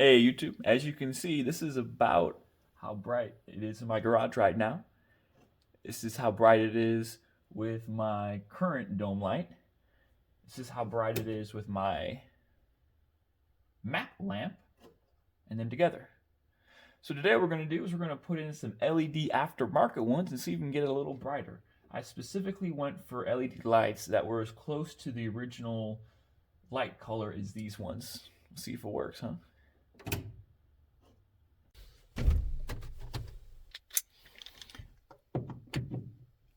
Hey YouTube, as you can see, this is about how bright it is in my garage right now. This is how bright it is with my current dome light. This is how bright it is with my matte lamp, and then together. So today what we're going to do is we're going to put in some LED aftermarket ones and see if we can get it a little brighter. I specifically went for LED lights that were as close to the original light color as these ones. We'll see if it works, huh?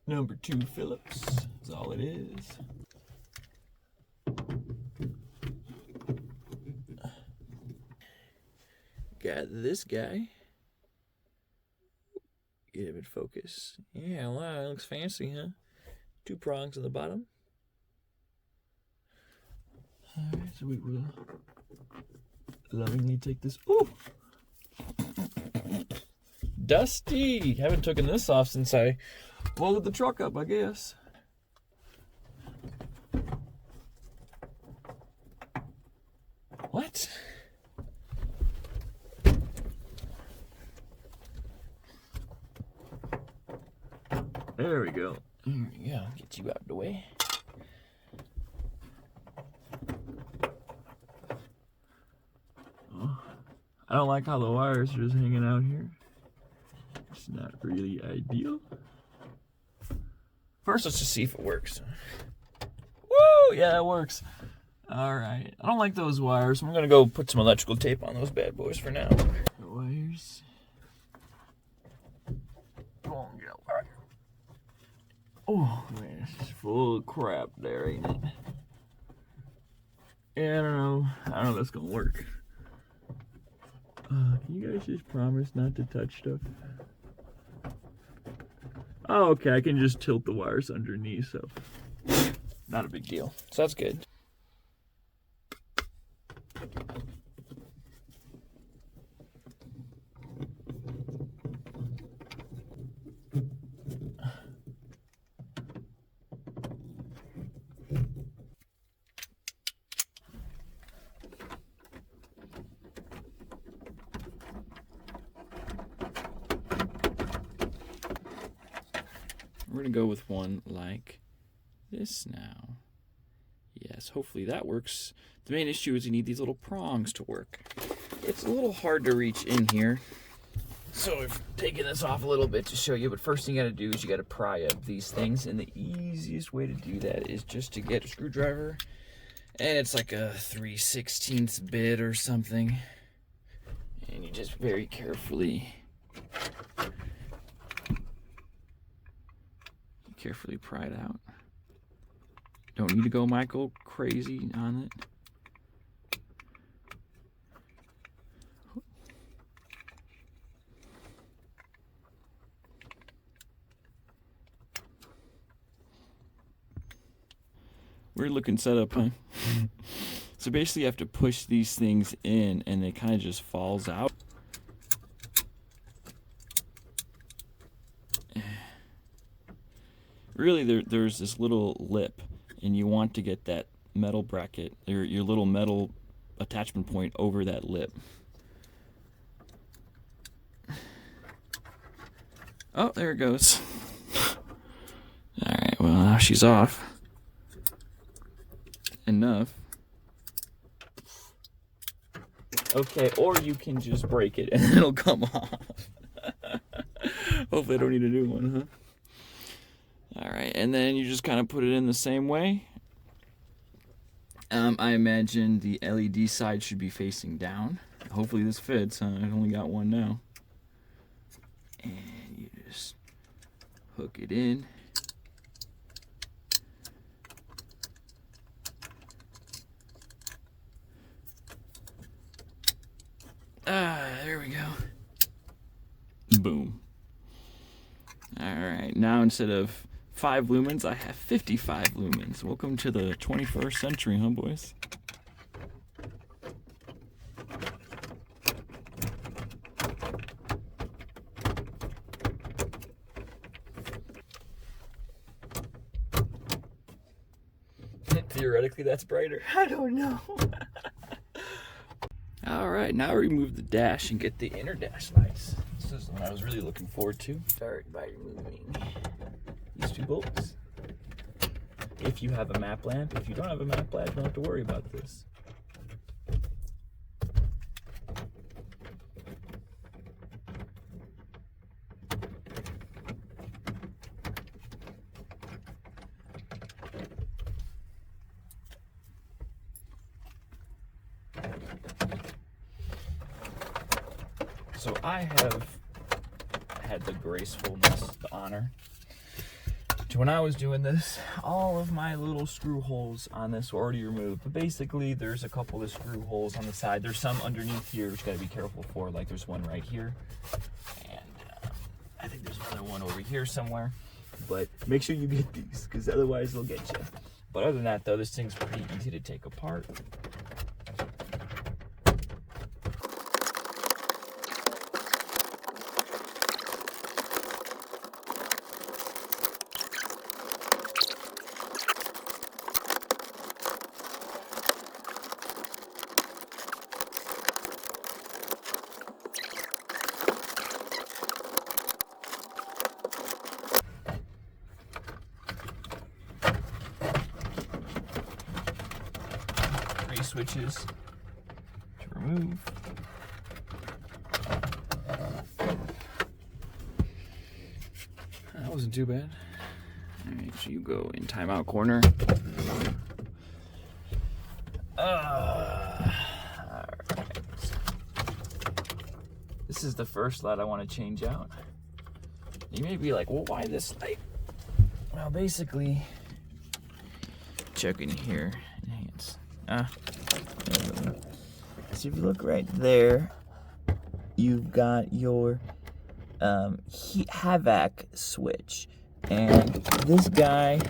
Number 2 Phillips is all it is. Got this guy. Get him in focus. Yeah, wow, that looks fancy, huh? 2 prongs on the bottom. Alright, so we will lovingly take this. Ooh! Dusty! Haven't taken this off since I loaded the truck up, I guess. What? There we go. There we go. Get you out of the way. Oh, I don't like how the wires are just hanging out here. It's not really ideal. First, let's just see if it works. Woo! Yeah, it works. Alright. I don't like those wires. I'm gonna go put some electrical tape on those bad boys for now. The wires. Oh, man, it's full of crap there, ain't it? Yeah, I don't know if that's gonna work. Can you guys just promise not to touch stuff? Oh, okay, I can just tilt the wires underneath, so not a big deal. So that's good. We're going to go with one like this now. Yes, hopefully that works. The main issue is you need these little prongs to work. It's a little hard to reach in here. So I've taken this off a little bit to show you, but first thing you got to do is you got to pry up these things, and the easiest way to do that is just to get a screwdriver, and it's like a 3/16 bit or something, and you just very carefully pry it out. Don't need to go Michael crazy on it. Weird looking setup, huh? So basically you have to push these things in and it kind of just falls out. Really, there's this little lip, and you want to get that metal bracket, or your little metal attachment point over that lip. Oh, there it goes. Alright, well, now she's off. Enough. Okay, or you can just break it and it'll come off. Hopefully I don't need a new one, huh? Alright, and then you just kind of put it in the same way. I imagine the LED side should be facing down. Hopefully this fits, huh? I've only got one now. And you just hook it in. There we go. Boom. Alright, now instead of 5 lumens, I have 55 lumens. Welcome to the 21st century, huh, boys? Theoretically, that's brighter. I don't know. All Alright, now remove the dash and get the inner dash lights. This is what I was really looking forward to. Start by removing these 2 bolts. If you have a map lamp. If you don't have a map lamp, you don't have to worry about this. So I have had the gracefulness, the honor, to when I was doing this, all of my little screw holes on this were already removed. But basically, there's a couple of screw holes on the side. There's some underneath here, which you gotta be careful for. Like there's one right here, and I think there's another one over here somewhere. But make sure you get these, because otherwise they'll get you. But other than that, though, this thing's pretty easy to take apart. Switches to remove. That wasn't too bad. Alright, so you go in timeout corner. Alright. This is the first light I want to change out. You may be like, well, why this light? Well, basically, check in here. Enhance. So if you look right there, you've got your Havoc switch, and this guy,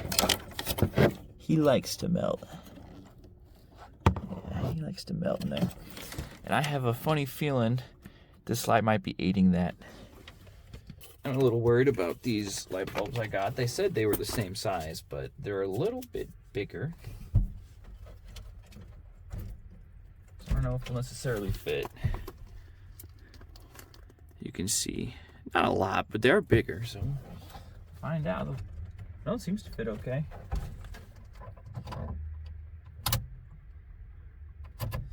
he likes to melt. Yeah, he likes to melt in there, and I have a funny feeling this light might be aiding that. I'm a little worried about these light bulbs I got. They said they were the same size, but they're a little bit bigger. I don't know if they'll necessarily fit. You can see, not a lot, but they're bigger, so find out. No, it seems to fit okay.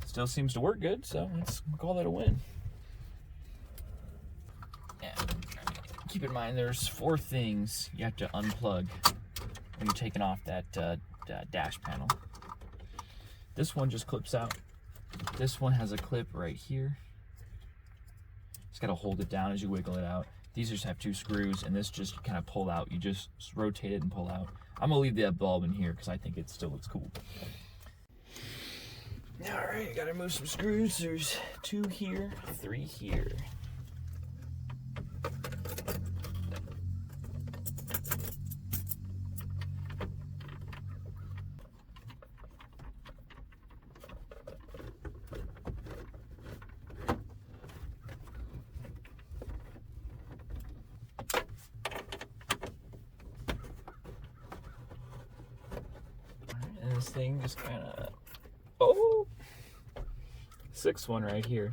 Still seems to work good, so let's call that a win. Yeah. Keep in mind, there's 4 things you have to unplug when you're taking off that dash panel. This one just clips out. This one has a clip right here. Just gotta hold it down as you wiggle it out. These just have 2 screws, and this just kind of pull out. You just rotate it and pull out. I'm gonna leave that bulb in here because I think it still looks cool. All right, gotta move some screws. There's 2 here, 3 here. This thing just kind of, oh, 6th one right here.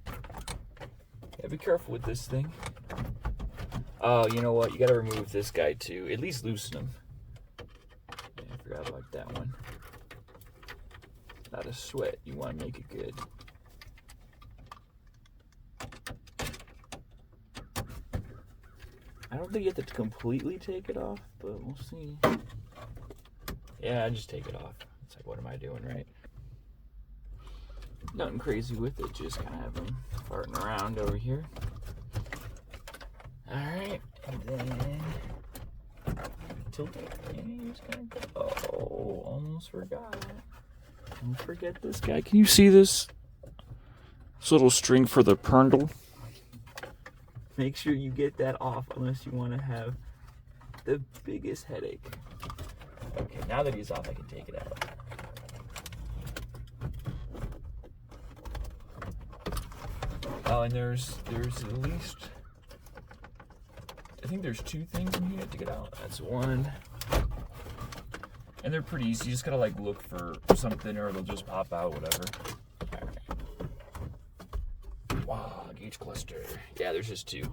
Yeah, be careful with this thing. Oh, you know what? You got to remove this guy too. At least loosen him. Yeah, I forgot about that one. Not a sweat. You want to make it good. I don't think you have to completely take it off, but we'll see. Yeah, I just take it off. It's like, what am I doing, right? Nothing crazy with it, just kind of have them farting around over here. Alright, and then tilt it, and you just kind of go. Oh, almost forgot. Don't forget this guy. Can you see this? This little string for the pernal. Make sure you get that off unless you want to have the biggest headache. Okay, now that he's off, I can take it out. Oh, and there's at least, I think there's 2 things in here to get out. That's 1 And they're pretty easy. You just gotta like look for something or it'll just pop out, whatever. Wow, gauge cluster. Yeah, there's just two.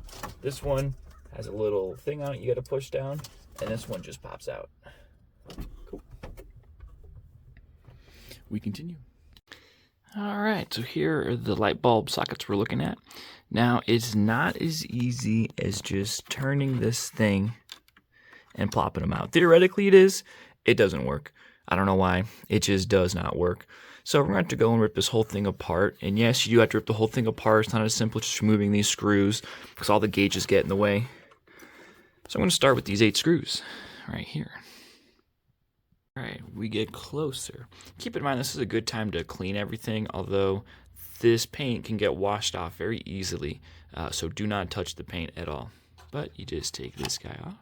This one has a little thing on it you gotta push down, and this one just pops out. Cool. We continue. All right, so here are the light bulb sockets we're looking at. Now, it's not as easy as just turning this thing and plopping them out. Theoretically, it is. It doesn't work. I don't know why. It just does not work. So we're going to have to go and rip this whole thing apart. And yes, you do have to rip the whole thing apart. It's not as simple as just removing these screws because all the gauges get in the way. So I'm going to start with these 8 screws right here. All right, we get closer. Keep in mind this is a good time to clean everything, although this paint can get washed off very easily. So do not touch the paint at all. But you just take this guy off.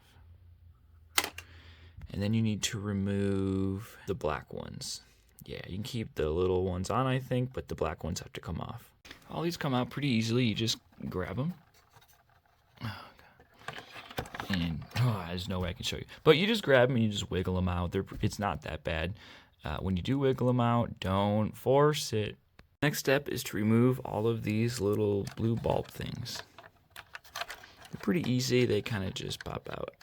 And then you need to remove the black ones. Yeah, you can keep the little ones on, I think, but the black ones have to come off. All these come out pretty easily. You just grab them. Oh, God. And there's no way I can show you. But you just grab them and you just wiggle them out. It's not that bad. When you do wiggle them out, don't force it. Next step is to remove all of these little blue bulb things. They're pretty easy. They kind of just pop out.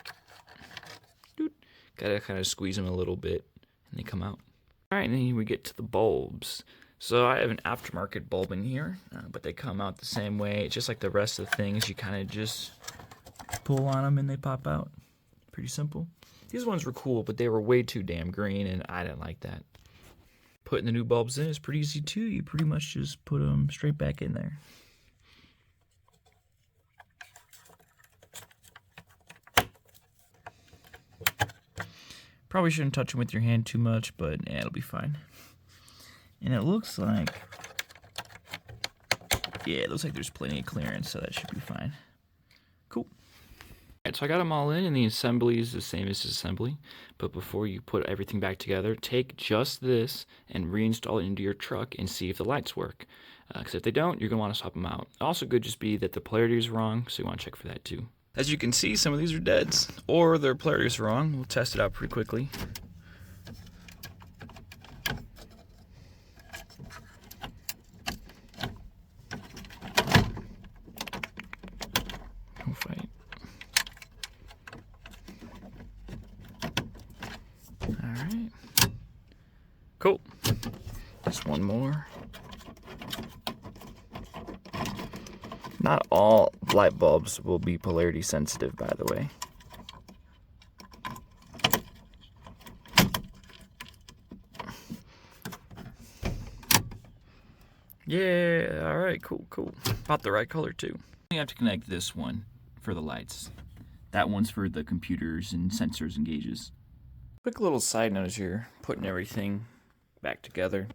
Gotta kind of squeeze them a little bit and they come out. All right, and then we get to the bulbs. So I have an aftermarket bulb in here, but they come out the same way. It's just like the rest of the things. You kind of just pull on them and they pop out. Pretty simple. These ones were cool, but they were way too damn green and I didn't like that. Putting the new bulbs in is pretty easy too. You pretty much just put them straight back in there. Probably shouldn't touch them with your hand too much, but yeah, it'll be fine. And it looks like, yeah, it looks like there's plenty of clearance, so that should be fine. Cool. Alright, so I got them all in, and the assembly is the same as assembly. But before you put everything back together, take just this and reinstall it into your truck and see if the lights work. Because if they don't, you're going to want to swap them out. Also could just be that the polarity is wrong, so you want to check for that too. As you can see, some of these are deads, or their polarity is wrong. We'll test it out pretty quickly. No fight. Alright. Cool. Just one more. Not all light bulbs will be polarity sensitive, by the way. Yeah, alright, cool. About the right color too. You have to connect this one for the lights. That one's for the computers and sensors and gauges. Quick little side note here, putting everything back together.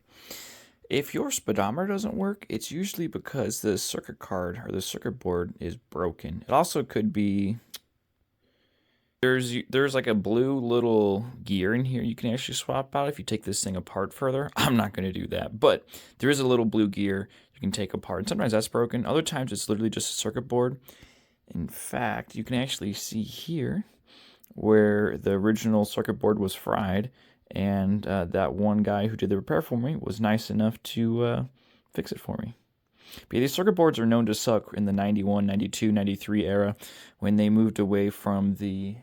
If your speedometer doesn't work, it's usually because the circuit card or the circuit board is broken. It also could be there's like a blue little gear in here you can actually swap out if you take this thing apart further. I'm not going to do that, but there is a little blue gear you can take apart. And sometimes that's broken. Other times it's literally just a circuit board. In fact, you can actually see here where the original circuit board was fried. And that one guy who did the repair for me was nice enough to fix it for me. But yeah, these circuit boards are known to suck in the 91, 92, 93 era when they moved away from the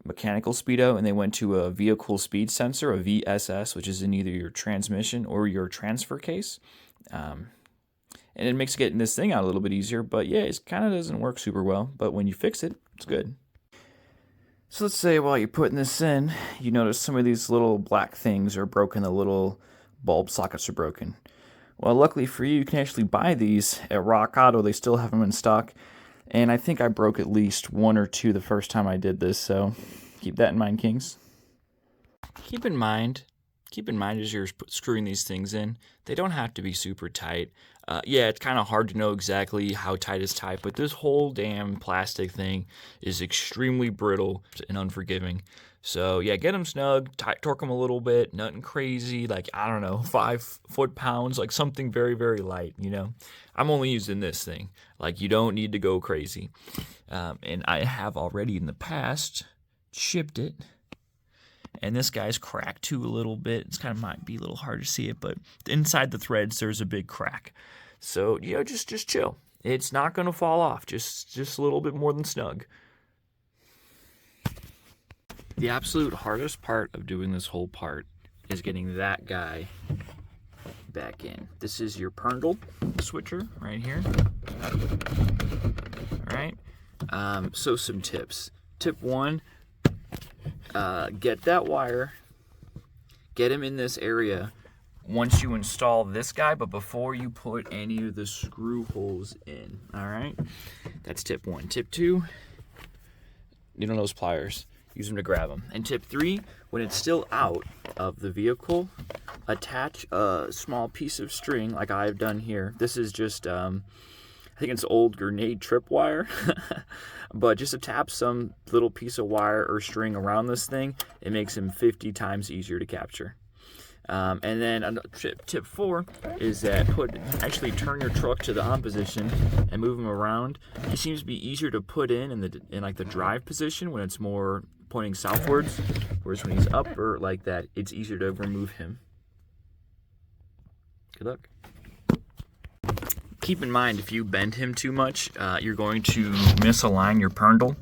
mechanical speedo and they went to a vehicle speed sensor, a VSS, which is in either your transmission or your transfer case. And it makes getting this thing out a little bit easier, but yeah, it kind of doesn't work super well. But when you fix it, it's good. So let's say while you're putting this in, you notice some of these little black things are broken, the little bulb sockets are broken. Well, luckily for you, you can actually buy these at Rock Auto. They still have them in stock. And I think I broke at least one or two the first time I did this, so keep that in mind, Kings. Keep in mind as you're screwing these things in, they don't have to be super tight. Yeah, it's kind of hard to know exactly how tight is tight, but this whole damn plastic thing is extremely brittle and unforgiving. So yeah, get them snug, torque them a little bit, nothing crazy, like, I don't know, 5 foot-pounds, like something very, very light, you know. I'm only using this thing. Like, you don't need to go crazy. And I have already in the past shipped it And this guy's cracked too a little bit. It's kind of might be a little hard to see it, but inside the threads there's a big crack. So, you know, just chill. It's not going to fall off. Just a little bit more than snug. The absolute hardest part of doing this whole part is getting that guy back in. This is your Perndle switcher right here. All right. So some tips. Tip 1, get that wire, get him in this area once you install this guy, but before you put any of the screw holes in. All right. That's tip 1. Tip 2, you know those pliers. Use them to grab them. And tip 3, when it's still out of the vehicle, attach a small piece of string like I've done here. This is just, I think it's old grenade tripwire, but just attach some little piece of wire or string around this thing. It makes them 50 times easier to capture. And then tip 4 is that actually turn your truck to the on position and move them around. It seems to be easier to put in like the drive position when it's more pointing southwards, whereas when he's up or like that, it's easier to remove him. Good luck. Keep in mind, if you bend him too much, you're going to misalign your Perndle.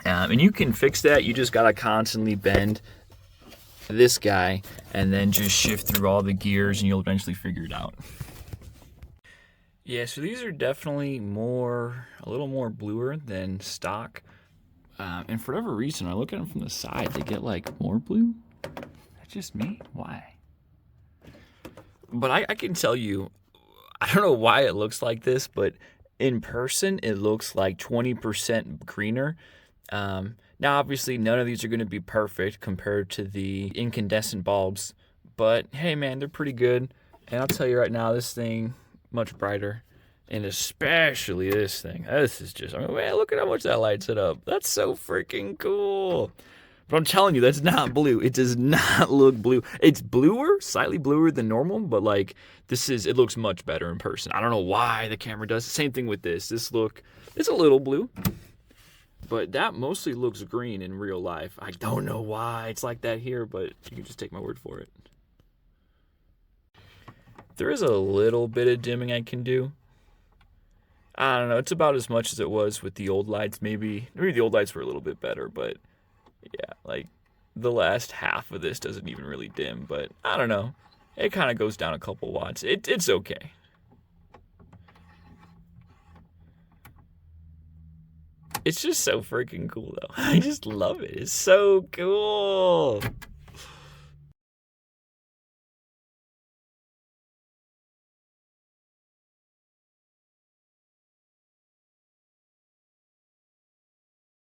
And you can fix that. You just gotta constantly bend this guy and then just shift through all the gears and you'll eventually figure it out. Yeah, so these are definitely a little more bluer than stock. And for whatever reason, I look at them from the side, they get like more blue. That's just me? Why? But I can tell you, I don't know why it looks like this, but in person, it looks like 20% greener. Now, obviously, none of these are going to be perfect compared to the incandescent bulbs, but hey, man, they're pretty good. And I'll tell you right now, this thing, much brighter. And especially this thing. This is just, I mean, man, look at how much that lights it up. That's so freaking cool. But I'm telling you, that's not blue. It does not look blue. It's bluer, slightly bluer than normal, but like it looks much better in person. I don't know why the camera does. Same thing with this. It's a little blue. But that mostly looks green in real life. I don't know why it's like that here, but you can just take my word for it. There is a little bit of dimming I can do. I don't know. It's about as much as it was with the old lights. Maybe the old lights were a little bit better, but yeah, like the last half of this doesn't even really dim. But I don't know. It kind of goes down a couple watts. It's okay. It's just so freaking cool, though. I just love it. It's so cool.